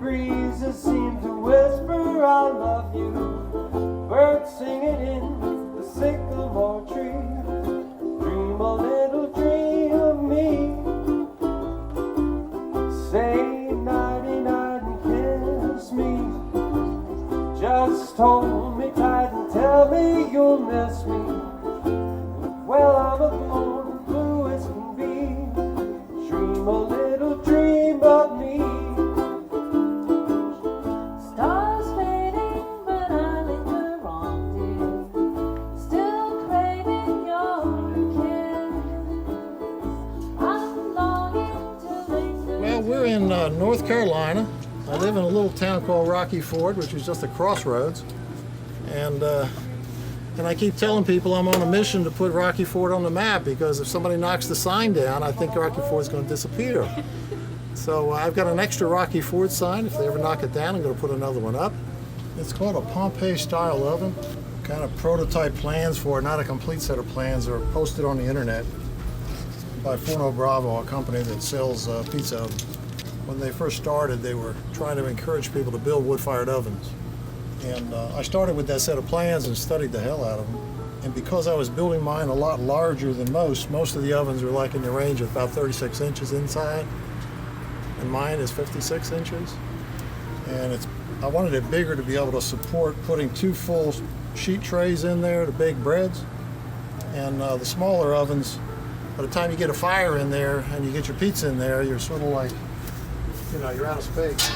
breezes seem to whisper I love you. Birds singing in the sycamore tree. Dream a little dream of me. Say nighty-night and kiss me. Just hold me tight and tell me you'll miss me. Well, I'm a born blue as can be. Dream a little dream of me. Stars fading, but I linger on, dear. Still craving your kiss. I'm longing to linger. Well, we're in North Carolina. I live in a little town called Rocky Ford, which is just a crossroads. And I keep telling people I'm on a mission to put Rocky Ford on the map, because if somebody knocks the sign down, I think Rocky Ford's going to disappear. So I've got an extra Rocky Ford sign. If they ever knock it down, I'm going to put another one up. It's called a Pompeii-style oven. Kind of prototype plans for it, not a complete set of plans, are posted on the internet by Forno Bravo, a company that sells pizza ovens. When they first started, they were trying to encourage people to build wood-fired ovens. And I started with that set of plans and studied the hell out of them. And because I was building mine a lot larger than most of the ovens were like in the range of about 36 inches inside, and mine is 56 inches. And I wanted it bigger to be able to support putting 2 full sheet trays in there to bake breads. And the smaller ovens, by the time you get a fire in there and you get your pizza in there, you're sort of like, you know, you're out of space.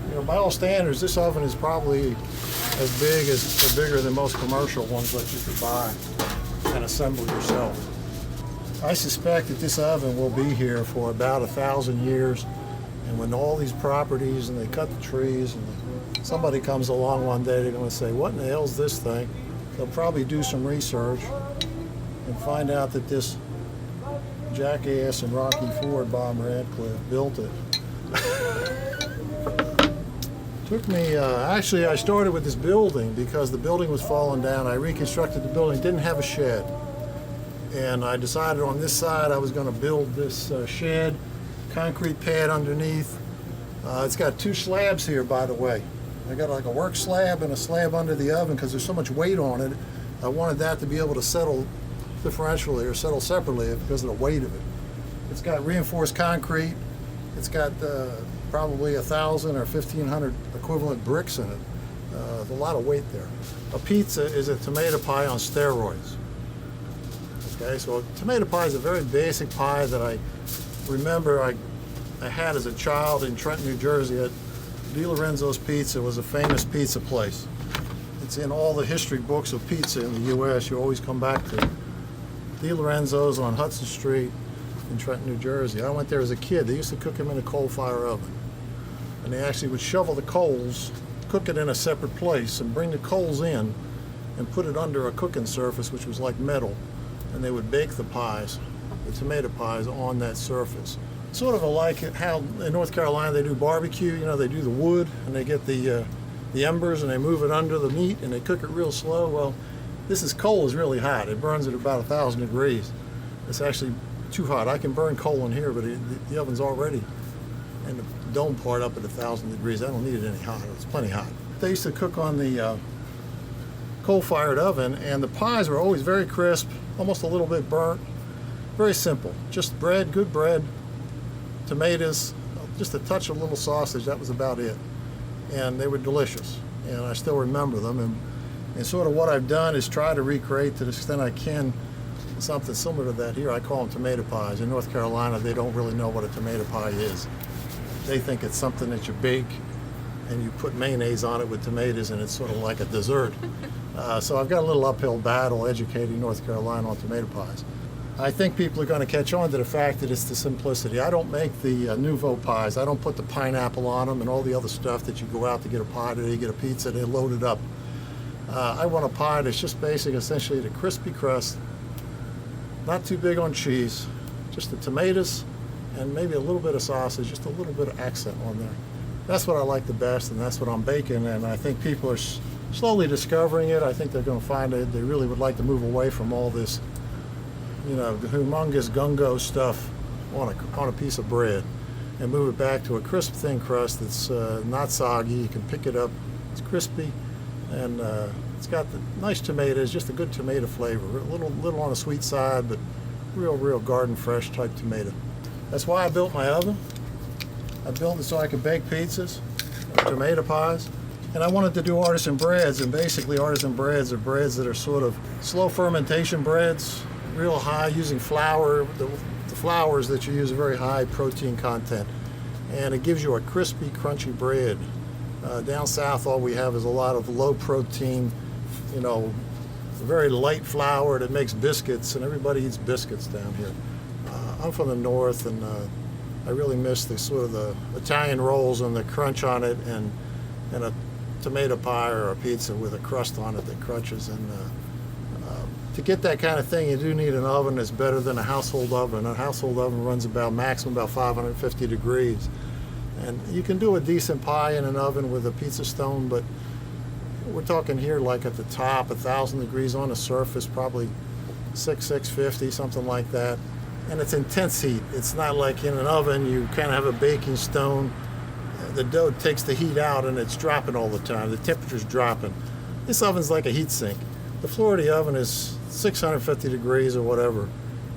You know, by all standards, this oven is probably as big as, or bigger than most commercial ones that you could buy and assemble yourself. I suspect that this oven will be here for about 1,000 years, and when all these properties and they cut the trees and somebody comes along one day, they're going to say, what in the hell's this thing? They'll probably do some research and find out that this jackass in Rocky Ford, Bob Radcliffe, built it. Took me, actually I started with this building because the building was falling down. I reconstructed the building, didn't have a shed. And I decided on this side I was going to build this shed, concrete pad underneath. It's got 2 slabs here, by the way. I got like a work slab and a slab under the oven because there's so much weight on it. I wanted that to be able to settle differentially or settle separately because of the weight of it. It's got reinforced concrete. It's got probably 1,000 or 1,500 equivalent bricks in it. There's a lot of weight there. A pizza is a tomato pie on steroids. Okay, so a tomato pie is a very basic pie that I remember I had as a child in Trenton, New Jersey. At DiLorenzo's Pizza was a famous pizza place. It's in all the history books of pizza in the U.S. You always come back to DiLorenzo's on Hudson Street in Trenton, New Jersey. I went there as a kid. They used to cook them in a coal-fire oven. And they actually would shovel the coals, cook it in a separate place, and bring the coals in and put it under a cooking surface, which was like metal. And they would bake the pies, the tomato pies, on that surface. Sort of like how in North Carolina they do barbecue. You know, they do the wood and they get the embers and they move it under the meat and they cook it real slow. Well, this coal is really hot. It burns at about 1,000 degrees. It's actually too hot. I can burn coal in here, but the oven's already in the dome part up at 1,000 degrees. I don't need it any hotter. It's plenty hot. They used to cook on the coal-fired oven, and the pies were always very crisp, almost a little bit burnt. Very simple. Just bread, good bread, tomatoes, just a touch of little sausage. That was about it. And they were delicious. And I still remember them. And sort of what I've done is try to recreate to the extent I can something similar to that here. I call them tomato pies. In North Carolina, they don't really know what a tomato pie is. They think it's something that you bake and you put mayonnaise on it with tomatoes, and it's sort of like a dessert. So I've got a little uphill battle educating North Carolina on tomato pies. I think people are going to catch on to the fact that it's the simplicity. I don't make the nouveau pies. I don't put the pineapple on them and all the other stuff that you go out to get a pie today, you get a pizza, they load it up. I want a pie that's just basic, essentially the crispy crust, not too big on cheese, just the tomatoes and maybe a little bit of sausage, just a little bit of accent on there. That's what I like the best, and that's what I'm baking, and I think people are slowly discovering it. I think they're going to find it. They really would like to move away from all this, you know, humongous gungo stuff on a piece of bread. and move it back to a crisp, thin crust that's not soggy. You can pick it up. It's crispy, and it's got the nice tomatoes, just a good tomato flavor. A little on the sweet side, but real garden fresh type tomato. That's why I built my oven. I built it so I could bake pizzas, or tomato pies, and I wanted to do artisan breads. And basically, artisan breads are breads that are sort of slow fermentation breads, real high using flour. The flours that you use are very high protein content, and it gives you a crispy, crunchy bread. Down south, all we have is a lot of low protein, very light flour that makes biscuits, and everybody eats biscuits down here. I'm from the north, and I really miss the sort of the Italian rolls and the crunch on it, and a tomato pie or a pizza with a crust on it that crunches. And to get that kind of thing, you do need an oven that's better than a household oven. A household oven runs maximum about 550 degrees. And you can do a decent pie in an oven with a pizza stone, but we're talking here like at the top, 1,000 degrees on the surface, probably 650, something like that. And it's intense heat. It's not like in an oven, you kind of have a baking stone. The dough takes the heat out and it's dropping all the time. The temperature's dropping. This oven's like a heat sink. The floor of the oven is 650 degrees or whatever.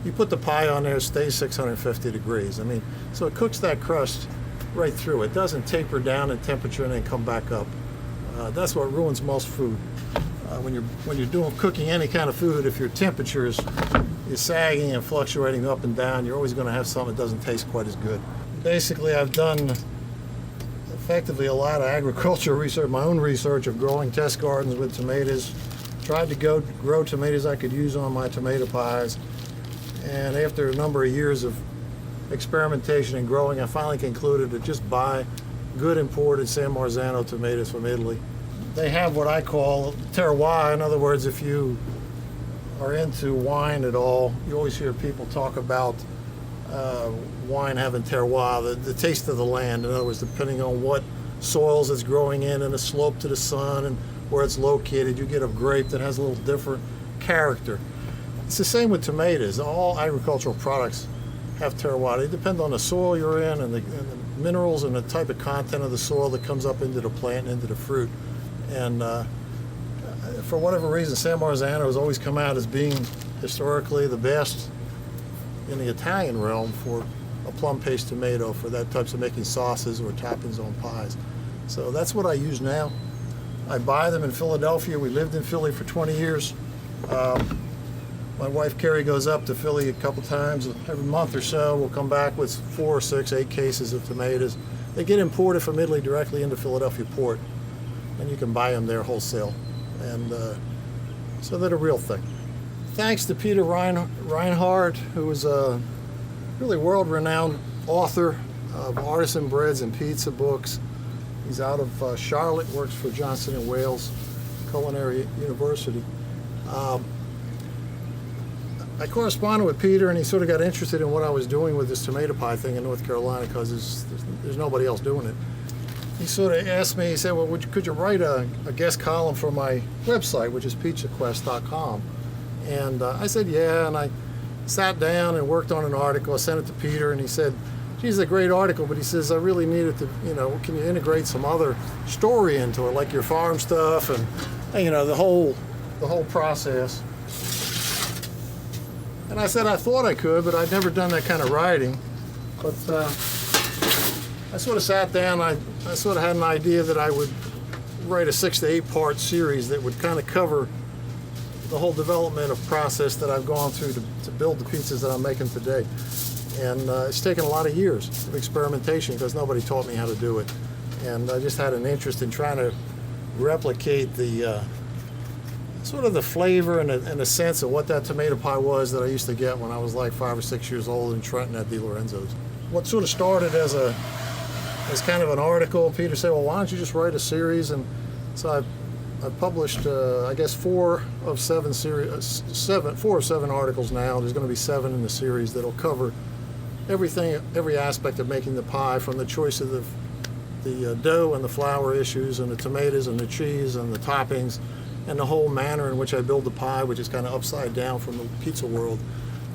You put the pie on there, it stays 650 degrees. I mean, so it cooks that crust right through. It doesn't taper down in temperature and then come back up. That's what ruins most food. When you're cooking any kind of food, if your temperature is sagging and fluctuating up and down, you're always going to have something that doesn't taste quite as good. Basically, I've done effectively a lot of agricultural research, my own research of growing test gardens with tomatoes. Tried to grow tomatoes I could use on my tomato pies, and after a number of years of experimentation and growing, I finally concluded to just buy good imported San Marzano tomatoes from Italy. They have what I call terroir. In other words, if you are into wine at all, you always hear people talk about wine having terroir, the taste of the land. In other words, depending on what soils it's growing in and the slope to the sun and where it's located, you get a grape that has a little different character. It's the same with tomatoes. All agricultural products have terroir. They depend on the soil you're in and the minerals and the type of content of the soil that comes up into the plant and into the fruit. And for whatever reason, San Marzano has always come out as being historically the best in the Italian realm for a plum paste tomato, for that types of making sauces or toppings on pies. So that's what I use now. I buy them in Philadelphia. We lived in Philly for 20 years. My wife Carrie goes up to Philly a couple times every month or so. We'll come back with 4 or 6, 8 cases of tomatoes. They get imported from Italy directly into Philadelphia port, and you can buy them there wholesale. And so they're the real thing. Thanks to Peter Reinhardt, who is a really world-renowned author of artisan breads and pizza books. He's out of Charlotte, works for Johnson & Wales Culinary University. I corresponded with Peter, and he sort of got interested in what I was doing with this tomato pie thing in North Carolina, because there's nobody else doing it. He sort of asked me, he said, well, could you write a guest column for my website, which is pizzaquest.com? And I said, yeah, and I sat down and worked on an article. I sent it to Peter, and he said, geez, it's a great article, but he says, I really needed to, can you integrate some other story into it, like your farm stuff and the whole process. And I said I thought I could, but I'd never done that kind of writing. But I sort of sat down, I sort of had an idea that I would write a 6 to 8 part series that would kind of cover the whole development of process that I've gone through to build the pizzas that I'm making today. And it's taken a lot of years of experimentation because nobody taught me how to do it. And I just had an interest in trying to replicate the sort of the flavor and a sense of what that tomato pie was that I used to get when I was like 5 or 6 years old in Trenton at De Lorenzo's. What sort of started as kind of an article, Peter said, well, why don't you just write a series? And so I've published, I guess, 4 of 7 articles now. There's going to be 7 in the series that'll cover everything, every aspect of making the pie, from the choice of the dough and the flour issues and the tomatoes and the cheese and the toppings and the whole manner in which I build the pie, which is kind of upside down from the pizza world.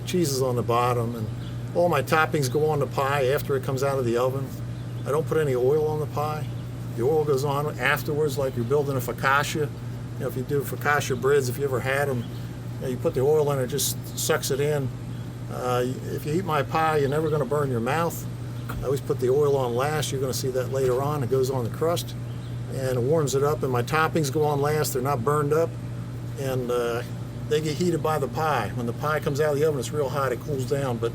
Cheese is on the bottom, and All my toppings go on the pie after it comes out of the oven. I don't put any oil on the pie. The oil goes on afterwards, like you're building a focaccia. You know, if you do focaccia breads, if you ever had them, you put the oil in, it just sucks it in. If you eat my pie, you're never going to burn your mouth. I always put the oil on last. You're going to see that later on. It goes on the crust and it warms it up. And my toppings go on last. They're not burned up, and they get heated by the pie. When the pie comes out of the oven, it's real hot. It cools down, but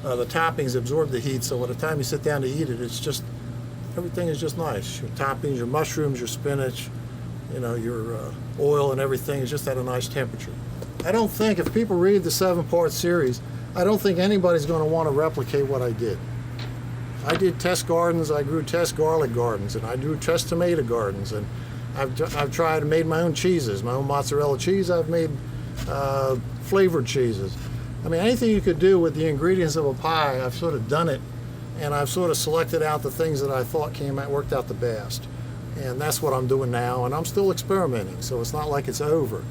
the toppings absorb the heat. So by the time you sit down to eat it, it's just everything is just nice. Your toppings, your mushrooms, your spinach, you know, your oil and everything is just at a nice temperature. I don't think, if people read the 7-part series, I don't think anybody's going to want to replicate what I did. I did test gardens, I grew test garlic gardens, and I grew test tomato gardens, and I've tried and made my own cheeses, my own mozzarella cheese. I've made flavored cheeses. I mean, anything you could do with the ingredients of a pie, I've sort of done it, and I've sort of selected out the things that I thought worked out the best. And that's what I'm doing now, and I'm still experimenting, so it's not like it's over.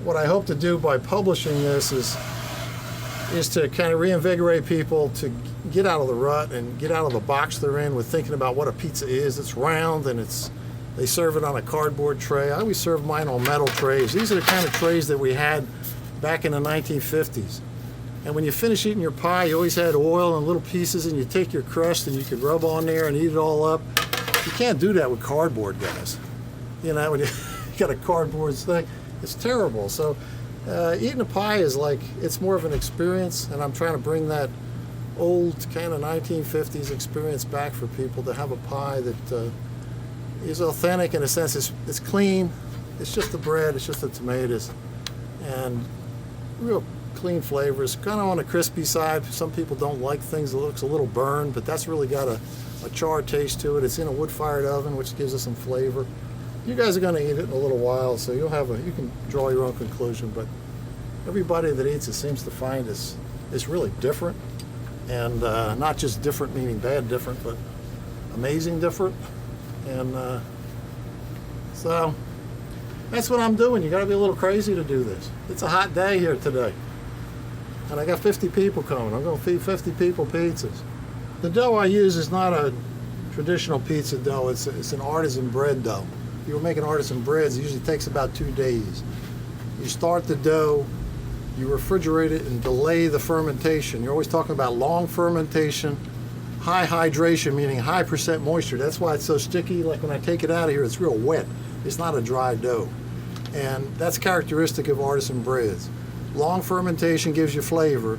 What I hope to do by publishing this is to kind of reinvigorate people to get out of the rut and get out of the box they're in with thinking about what a pizza is. It's round, and they serve it on a cardboard tray. I always serve mine on metal trays. These are the kind of trays that we had back in the 1950s. And when you finish eating your pie, you always had oil and little pieces, and you take your crust and you could rub on there and eat it all up. You can't do that with cardboard, guys. You know, when you got a cardboard thing, it's terrible. So eating a pie is like, it's more of an experience, and I'm trying to bring that old kind of 1950s experience back for people, to have a pie that is authentic in a sense. It's clean. It's just the bread. It's just the tomatoes, and real clean flavors. Kind of on the crispy side. Some people don't like things that looks a little burned, but that's really got a char taste to it. It's in a wood-fired oven, which gives it some flavor. You guys are going to eat it in a little while, so you can draw your own conclusion. But everybody that eats it seems to find it's really different, and not just different meaning bad different, but amazing different. And so that's what I'm doing. You got to be a little crazy to do this. It's a hot day here today, and I got 50 people coming. I'm going to feed 50 people pizzas. The dough I use is not a traditional pizza dough. It's an artisan bread dough. If you were making artisan breads, it usually takes about 2 days. You start the dough, you refrigerate it and delay the fermentation. You're always talking about long fermentation, high hydration, meaning high % moisture. That's why it's so sticky. Like when I take it out of here, it's real wet. It's not a dry dough. And that's characteristic of artisan breads. Long fermentation gives you flavor.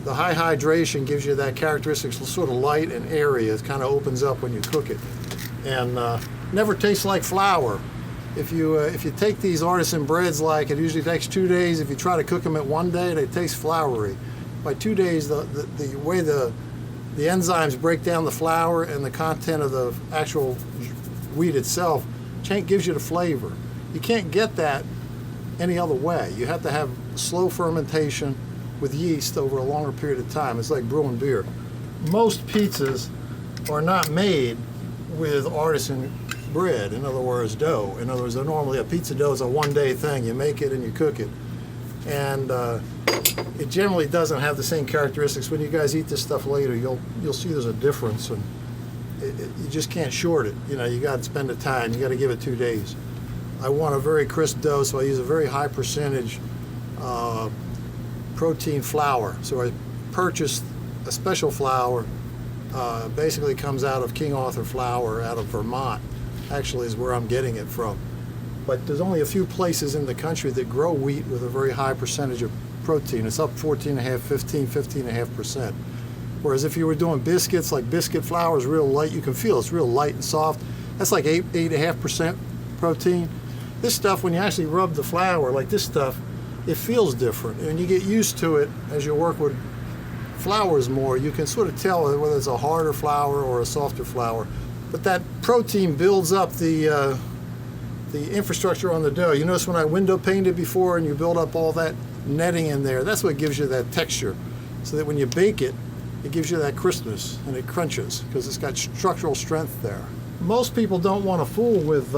The high hydration gives you that characteristic sort of light and airy. It kind of opens up when you cook it. And never tastes like flour. If you take these artisan breads, like it usually takes 2 days. If you try to cook them at 1 day, they taste floury. By 2 days, the way the enzymes break down the flour and the content of the actual wheat itself gives you the flavor. You can't get that any other way. You have to have slow fermentation with yeast over a longer period of time. It's like brewing beer. Most pizzas are not made with artisan bread, in other words, dough. In other words, normally a pizza dough is a 1-day thing. You make it and you cook it. And it generally doesn't have the same characteristics. When you guys eat this stuff later, you'll see there's a difference, and you just can't short it. You know, you got to spend the time. You got to give it 2 days. I want a very crisp dough, so I use a very high percentage protein flour. So I purchased a special flour. Basically comes out of King Arthur flour out of Vermont. Actually is where I'm getting it from. But there's only a few places in the country that grow wheat with a very high percentage of protein. It's up 15.5%. Whereas if you were doing biscuits, like biscuit flour is real light. You can feel it's real light and soft. That's like 8.5% protein. This stuff, when you actually rub the flour, like this stuff, it feels different. And you get used to it as you work with flours more. You can sort of tell whether it's a harder flour or a softer flour. But that protein builds up the infrastructure on the dough. You notice when I window painted before and you build up all that netting in there, that's what gives you that texture. So that when you bake it, it gives you that crispness and it crunches because it's got structural strength there. Most people don't want to fool with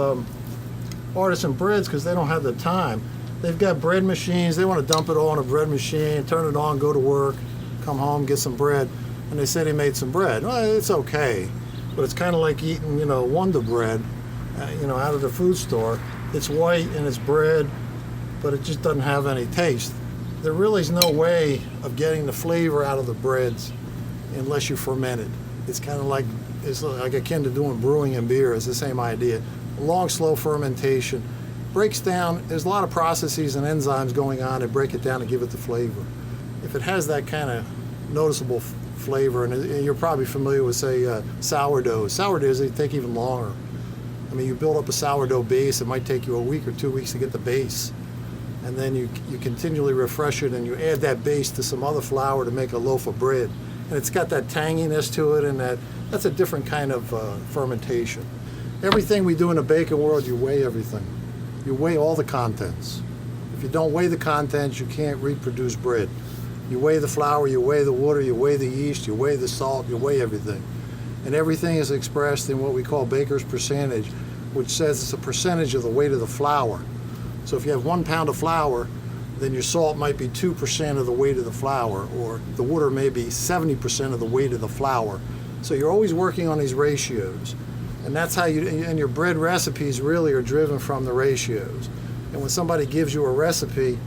artisan breads because they don't have the time. They've got bread machines. They want to dump it all in a bread machine, turn it on, go to work, come home, get some bread, and they say they made some bread. Well, it's okay, but it's kind of like eating, Wonder Bread, out of the food store. It's white and it's bread, but it just doesn't have any taste. There really is no way of getting the flavor out of the breads unless you ferment it. It's kind of like akin to doing brewing and beer. It's the same idea. Long, slow fermentation breaks down. There's a lot of processes and enzymes going on that break it down and give it the flavor. If it has that kind of noticeable flavor, and you're probably familiar with, say, sourdough. Sourdoughs, they take even longer. I mean, you build up a sourdough base, it might take you a week or 2 weeks to get the base. And then you continually refresh it, and you add that base to some other flour to make a loaf of bread. And it's got that tanginess to it, and that's a different kind of fermentation. Everything we do in the baking world, you weigh everything. You weigh all the contents. If you don't weigh the contents, you can't reproduce bread. You weigh the flour, you weigh the water, you weigh the yeast, you weigh the salt, you weigh everything. And everything is expressed in what we call baker's percentage, which says it's a percentage of the weight of the flour. So if you have 1 pound of flour, then your salt might be 2% of the weight of the flour, or the water may be 70% of the weight of the flour. So you're always working on these ratios. And that's how and your bread recipes really are driven from the ratios. And when somebody gives you a recipe,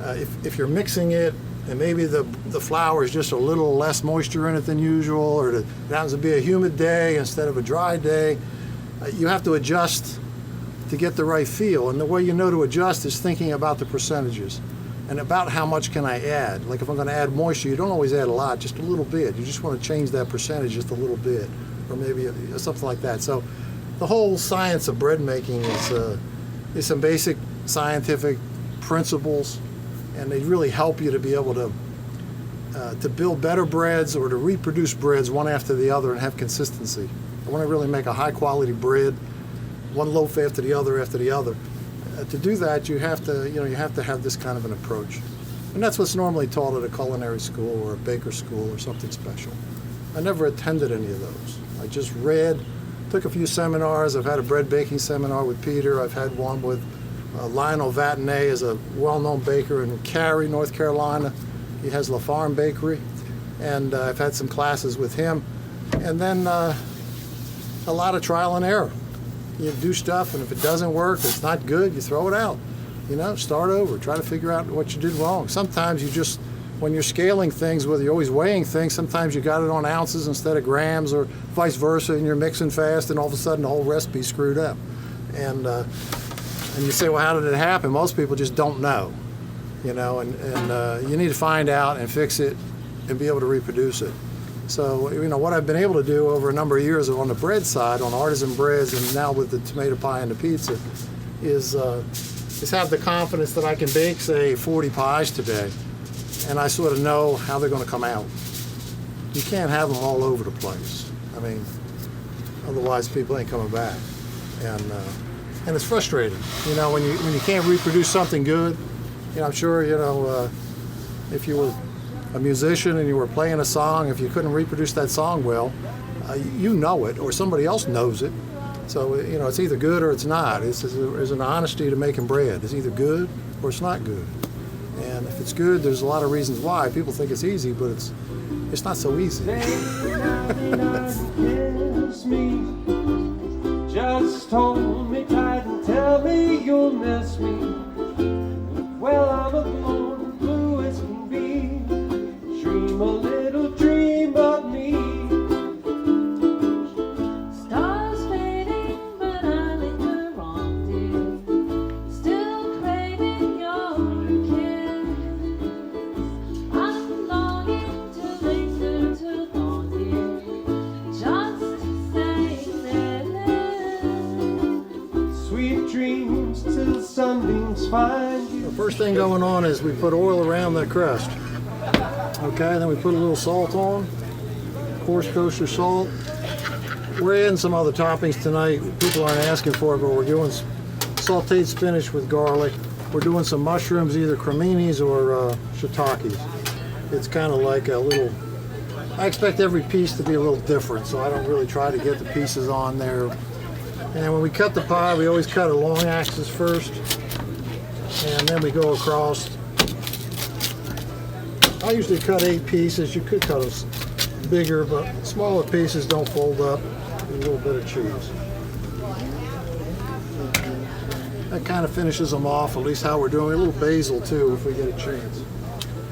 if you're mixing it, and maybe the flour is just a little less moisture in it than usual, or it happens to be a humid day instead of a dry day, you have to adjust to get the right feel. And the way you know to adjust is thinking about the percentages and about how much can I add. Like if I'm going to add moisture, you don't always add a lot, just a little bit. You just want to change that percentage just a little bit, or maybe something like that. So the whole science of bread making is some basic scientific principles, and they really help you to be able to build better breads or to reproduce breads one after the other and have consistency. I want to really make a high quality bread, one loaf after the other after the other. To do that, you have to have this kind of an approach, and that's what's normally taught at a culinary school or a baker school or something special. I never attended any of those. I just read, took a few seminars. I've had a bread baking seminar with Peter. I've had one with Lionel Vatanet is a well-known baker in Cary, North Carolina. He has La Farm Bakery, and I've had some classes with him. And then a lot of trial and error. You do stuff, and if it doesn't work, it's not good, you throw it out. Start over, try to figure out what you did wrong. Sometimes you just, when you're scaling things, whether you're always weighing things, sometimes you got it on ounces instead of grams, or vice versa, and you're mixing fast, and all of a sudden the whole recipe's screwed up. And you say, well, how did it happen? Most people just don't know, and you need to find out and fix it and be able to reproduce it. So, what I've been able to do over a number of years on the bread side, on artisan breads, and now with the tomato pie and the pizza, is have the confidence that I can bake, say, 40 pies today, and I sort of know how they're going to come out. You can't have them all over the place. I mean, otherwise people ain't coming back. And it's frustrating, when you can't reproduce something good. I'm sure, if you were a musician and you were playing a song, if you couldn't reproduce that song well, you know it, or somebody else knows it. So, it's either good or it's not. There's an honesty to making bread. It's either good or it's not good. And if it's good, there's a lot of reasons why. People think it's easy, but it's not so easy. Just hold me tight and tell me you'll miss me. Well, I'm alone, blue as can be. Dream a little dream of me. Stars fading, but I linger on, dear. Still craving your kiss. I'm longing to linger till dawn, dear. Just saying that. Sweet dreams till sunbeams find you. The first thing going on is we put oil around the crust. Okay, then we put a little salt on, coarse kosher salt. We're adding some other toppings tonight. People aren't asking for it, but we're doing sauteed spinach with garlic. We're doing some mushrooms, either creminis or shiitakes. It's kind of like a little, I expect every piece to be a little different, so I don't really try to get the pieces on there. And when we cut the pie, we always cut a long axis first, and then we go across. I usually cut 8 pieces. You could cut them bigger, but smaller pieces don't fold up. A little bit of cheese. That kind of finishes them off, at least how we're doing. A little basil too, if we get a chance.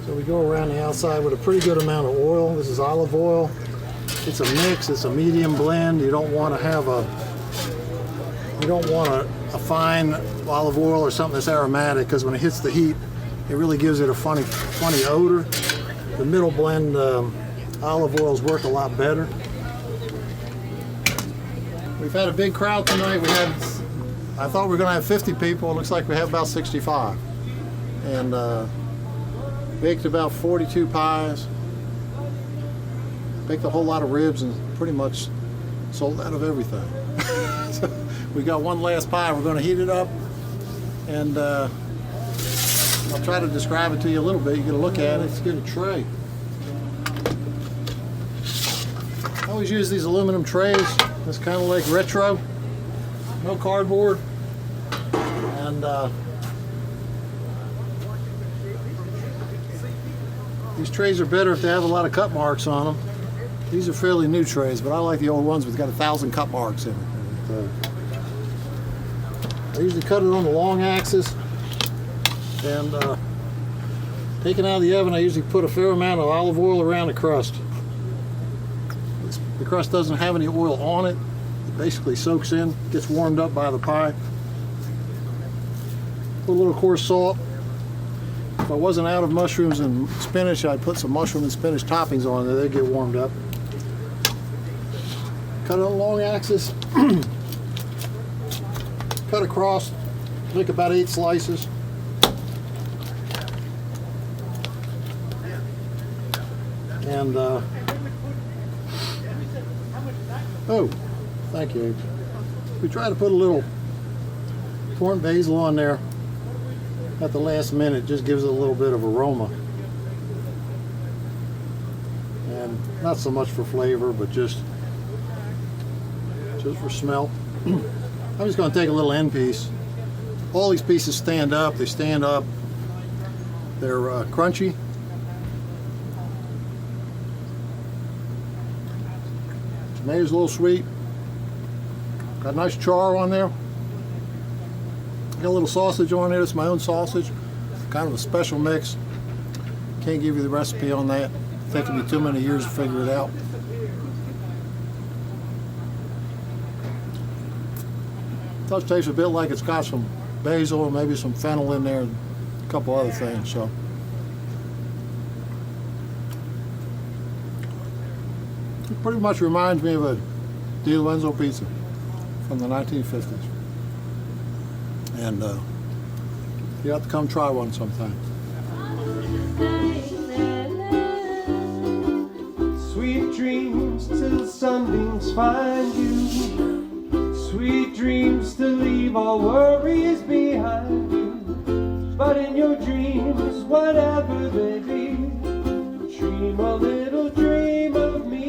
So we go around the outside with a pretty good amount of oil. This is olive oil. It's a mix. It's a medium blend. You don't want to have a fine olive oil or something that's aromatic, because when it hits the heat, it really gives it a funny odor. The middle blend olive oils work a lot better. We've had a big crowd tonight. I thought we were going to have 50 people. It looks like we have about 65. And baked about 42 pies. Baked a whole lot of ribs and pretty much sold out of everything. So we got one last pie. We're going to heat it up, and I'll try to describe it to you a little bit. You get a look at it. Let's get a tray. I always use these aluminum trays. It's kind of like retro. No cardboard. And these trays are better if they have a lot of cut marks on them. These are fairly new trays, but I like the old ones with got 1,000 cut marks in it. I usually cut it on the long axis, and taking out of the oven, I usually put a fair amount of olive oil around the crust. The crust doesn't have any oil on it. It basically soaks in, gets warmed up by the pie. Put a little coarse salt. If I wasn't out of mushrooms and spinach, I'd put some mushroom and spinach toppings on there. They get warmed up. Cut it on a long axis. Cut across, make about 8 slices. And oh, thank you. We try to put a little corn basil on there at the last minute. Just gives it a little bit of aroma, and not so much for flavor, but just for smell. I'm just going to take a little end piece. All these pieces stand up. They stand up. They're crunchy. Tomatoes a little sweet. Got a nice char on there. Got a little sausage on there. It's my own sausage. Kind of a special mix. Can't give you the recipe on that. It's taken me too many years to figure it out. It does taste a bit like it's got some basil and maybe some fennel in there, and a couple other things. So it pretty much reminds me of a Di Lorenzo pizza from the 1950s. And you have to come try one sometime. Sweet dreams till sunbeams find you. Sweet dreams to leave all worries behind you. But in your dreams, whatever they be, dream a little dream of me.